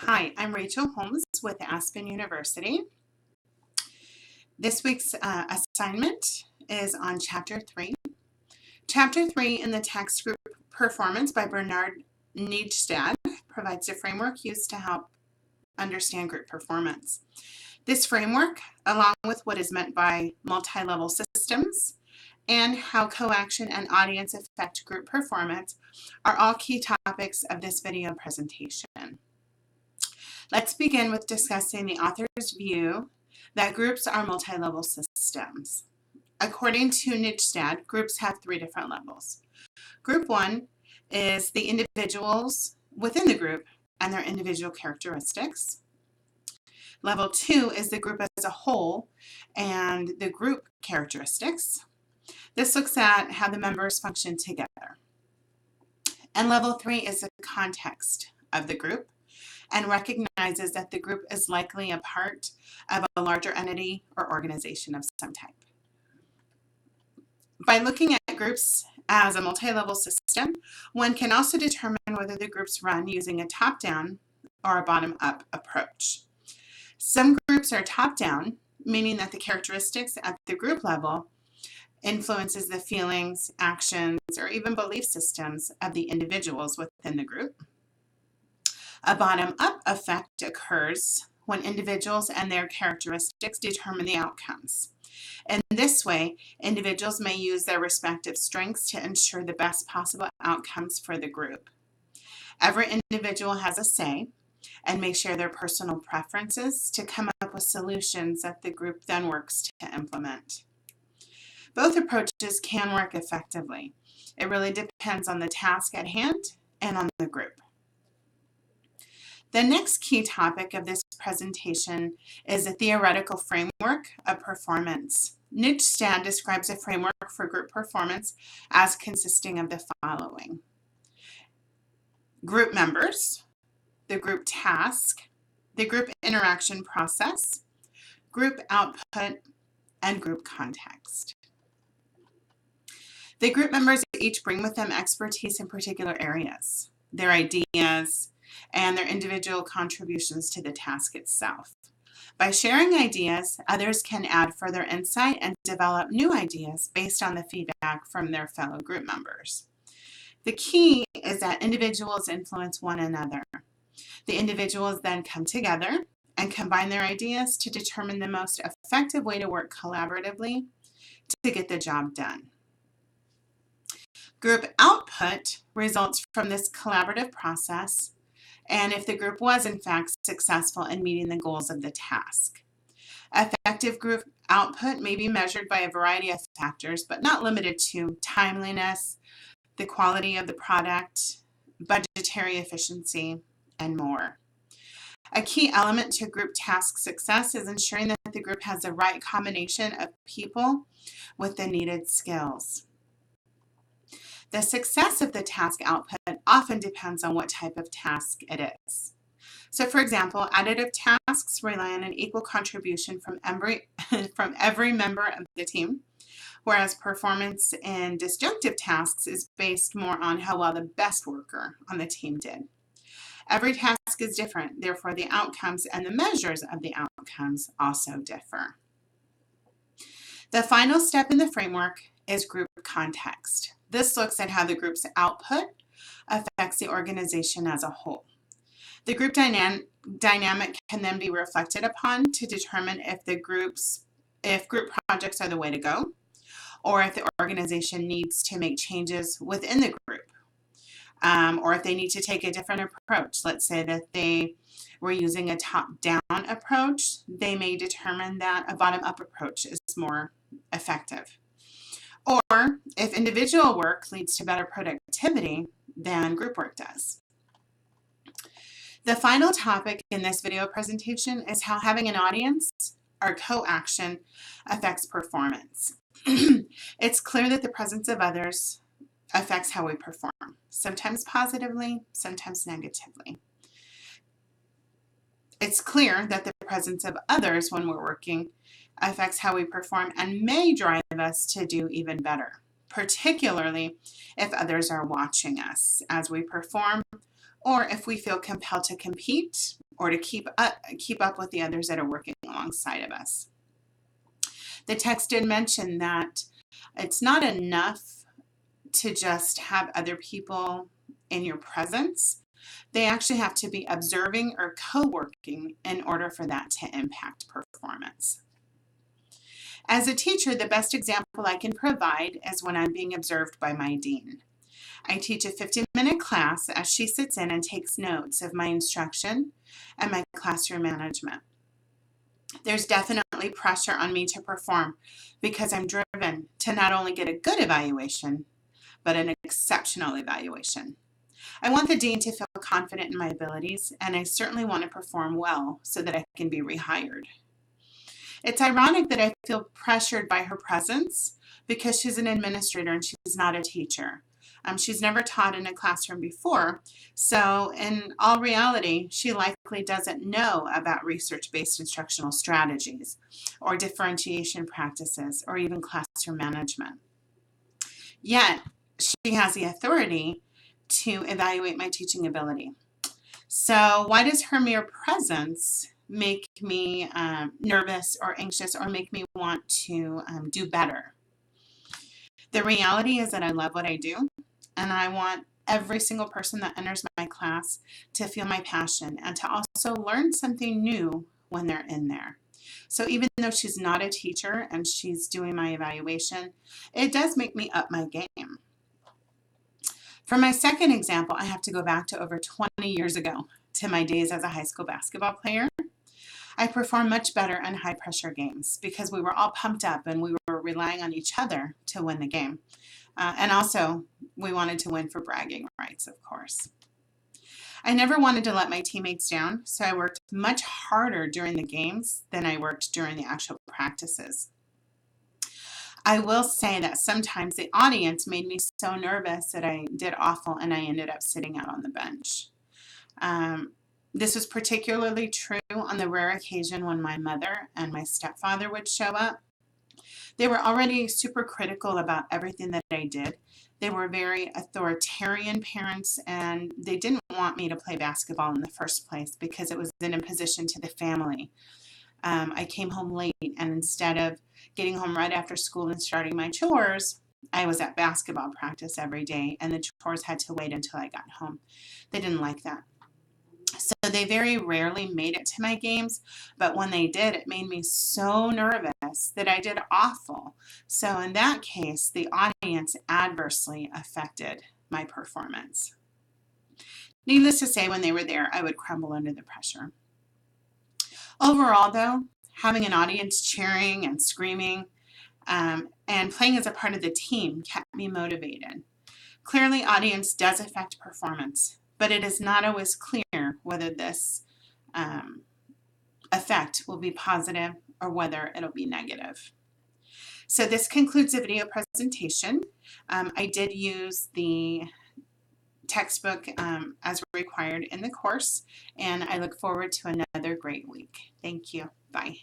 Hi, I'm R Holmes with Aspen University. This week's assignment is on Chapter 3. Chapter 3 in the text group Performance by Bernard Nijstad provides a framework used to help understand group performance. This framework, along with what is meant by multi-level systems and how co-action and audience affect group performance, are all key topics of this video presentation. Let's begin with discussing the author's view that groups are multi-level systems. According to Nijstad, groups have three different levels. Group 1 is the individuals within the group and their individual characteristics. Level 2 is the group as a whole and the group characteristics. This looks at how the members function together. And level 3 is the context of the group and recognizes that the group is likely a part of a larger entity or organization of some type. By looking at groups as a multi-level system, one can also determine whether the groups run using a top-down or a bottom-up approach. Some groups are top-down, meaning that the characteristics at the group level influences the feelings, actions, or even belief systems of the individuals within the group. A bottom-up effect occurs when individuals and their characteristics determine the outcomes. In this way, individuals may use their respective strengths to ensure the best possible outcomes for the group. Every individual has a say and may share their personal preferences to come up with solutions that the group then works to implement. Both approaches can work effectively. It really depends on the task at hand and on the group. The next key topic of this presentation is a theoretical framework of performance. Nijstad describes a framework for group performance as consisting of the following: group members, the group task, the group interaction process, group output, and group context. The group members each bring with them expertise in particular areas, their ideas, and their individual contributions to the task itself. By sharing ideas, others can add further insight and develop new ideas based on the feedback from their fellow group members. The key is that individuals influence one another. The individuals then come together and combine their ideas to determine the most effective way to work collaboratively to get the job done. Group output results from this collaborative process, and if the group was in fact successful in meeting the goals of the task. Effective group output may be measured by a variety of factors, but not limited to timeliness, the quality of the product, budgetary efficiency, and more. A key element to group task success is ensuring that the group has the right combination of people with the needed skills. The success of the task output often depends on what type of task it is. So, for example, additive tasks rely on an equal contribution from every member of the team, whereas performance in disjunctive tasks is based more on how well the best worker on the team did. Every task is different, therefore the outcomes and the measures of the outcomes also differ. The final step in the framework is group context. This looks at how the group's output affects the organization as a whole. The group dynamic can then be reflected upon to determine if group projects are the way to go, or if the organization needs to make changes within the group, or if they need to take a different approach. Let's say that they were using a top-down approach, they may determine that a bottom-up approach is more effective. Or if individual work leads to better productivity than group work does. The final topic in this video presentation is how having an audience or co-action affects performance. It's clear that the presence of others affects how we perform, sometimes positively, sometimes negatively. It's clear that the presence of others when we're working affects how we perform and may drive us to do even better, particularly if others are watching us as we perform, or if we feel compelled to compete or to keep up with the others that are working alongside of us. The text did mention that it's not enough to just have other people in your presence. They actually have to be observing or co-working in order for that to impact performance. As a teacher, the best example I can provide is when I'm being observed by my dean. I teach a 15-minute class as she sits in and takes notes of my instruction and my classroom management. There's definitely pressure on me to perform because I'm driven to not only get a good evaluation, but an exceptional evaluation. I want the dean to feel confident in my abilities, and I certainly want to perform well so that I can be rehired. It's ironic that I feel pressured by her presence because she's an administrator and she's not a teacher. She's never taught in a classroom before, so in all reality, she likely doesn't know about research-based instructional strategies or differentiation practices or even classroom management. Yet, she has the authority to evaluate my teaching ability. So why does her mere presence make me nervous or anxious or make me want to do better? The reality is that I love what I do, and I want every single person that enters my class to feel my passion and to also learn something new when they're in there. So even though she's not a teacher and she's doing my evaluation, it does make me up my game. For my second example, I have to go back to over 20 years ago, to my days as a high school basketball player. I performed much better in high pressure games because we were all pumped up and we were relying on each other to win the game. And also, we wanted to win for bragging rights, of course. I never wanted to let my teammates down, so I worked much harder during the games than I worked during the actual practices. I will say that sometimes the audience made me so nervous that I did awful and I ended up sitting out on the bench. This was particularly true on the rare occasion when my mother and my stepfather would show up. They were already super critical about everything that I did. They were very authoritarian parents, and they didn't want me to play basketball in the first place because it was an imposition to the family. I came home late, and instead of getting home right after school and starting my chores, I was at basketball practice every day, and the chores had to wait until I got home. They didn't like that. So they very rarely made it to my games, but when they did, it made me so nervous that I did awful. So in that case, the audience adversely affected my performance. Needless to say, when they were there, I would crumble under the pressure. Overall, though, having an audience cheering and screaming and playing as a part of the team kept me motivated. Clearly, audience does affect performance, but it is not always clear whether this effect will be positive or whether it'll be negative. So this concludes the video presentation. I did use the textbook as required in the course, and I look forward to another great week. Thank you. Bye.